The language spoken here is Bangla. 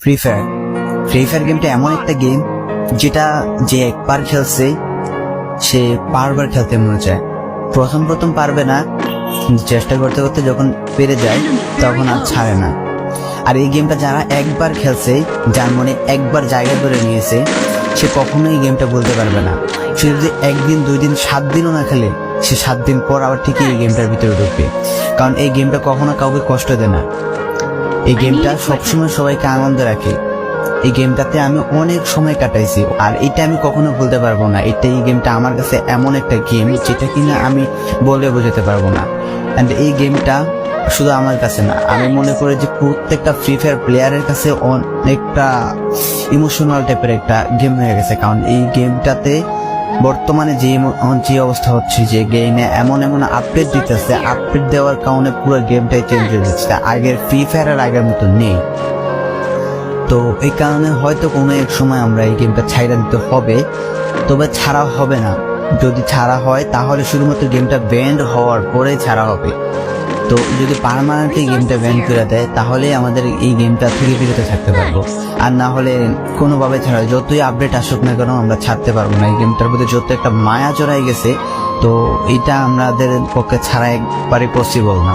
ফ্রি ফায়ার গেমটা এমন একটা গেম যেটা যে একবার খেলছে সে বারবার খেলতে মনে চায়। প্রথম পারবে না, চেষ্টা করতে করতে যখন পেরে যায় তখন আর ছাড়ে না। আর এই গেমটা যারা একবার খেলছে, যার মনে একবার জায়গা করে নিয়েছে, সে কখনোই এই গেমটা বলতে পারবে না। সে যদি একদিন 2 দিন 7 দিনও না খেলে, সে 7 দিন পর আবার ঠিকই এই গেমটার ভিতরে ঢুকবে। কারণ এই গেমটা কখনো কাউকে কষ্ট দেয় না। এই গেমটা সবসময় সবাইকে আনন্দ রাখে। এই গেমটাতে আমি অনেক সময় কাটাইছি, আর এটা আমি কখনো ভুলতে পারবো না। এই গেমটা আমার কাছে এমন একটা গেম যেটা কিনা আমি বলে বোঝাতে পারবো না। অ্যান্ড এই গেমটা শুধু আমার কাছে না, আমি মনে করি যে প্রত্যেকটা ফ্রি ফায়ার প্লেয়ারের কাছে অনেকটা ইমোশনাল টাইপের একটা গেম হয়ে গেছে। কারণ এই গেমটাতে বর্তমানে যে অবস্থা হচ্ছে, যে গেমে এমন আপডেট দিতেছে, আপডেট দেওয়ার কারণে পুরো গেমটাই চেঞ্জ হয়ে যাচ্ছে। আগের ফ্রি ফায়ার আর আগের মতো নেই। তো এই কারণে হয়তো কোনো এক সময় আমরা এই গেমটা ছাইড়া দিতে হবে, তবে ছাড়া হবে না। যদি ছাড়া হয় তাহলে শুধুমাত্র গেমটা ব্যান্ড হওয়ার পরে ছাড়া হবে। তো যদি পার্মানেন্টলি গেমটা ব্যান করে দেয় তাহলে আমাদের এই গেমটা থেকে বিরত থাকতে পারবো। আর না হলে কোনোভাবে ছাড়া, যতই আপডেট আসুক না কেন আমরা ছাড়তে পারবো না। এই গেমটার প্রতি যত একটা মায়া জড়াই গেছে, তো এটা আমাদের পক্ষে ছাড়া একবারে পসিবল না।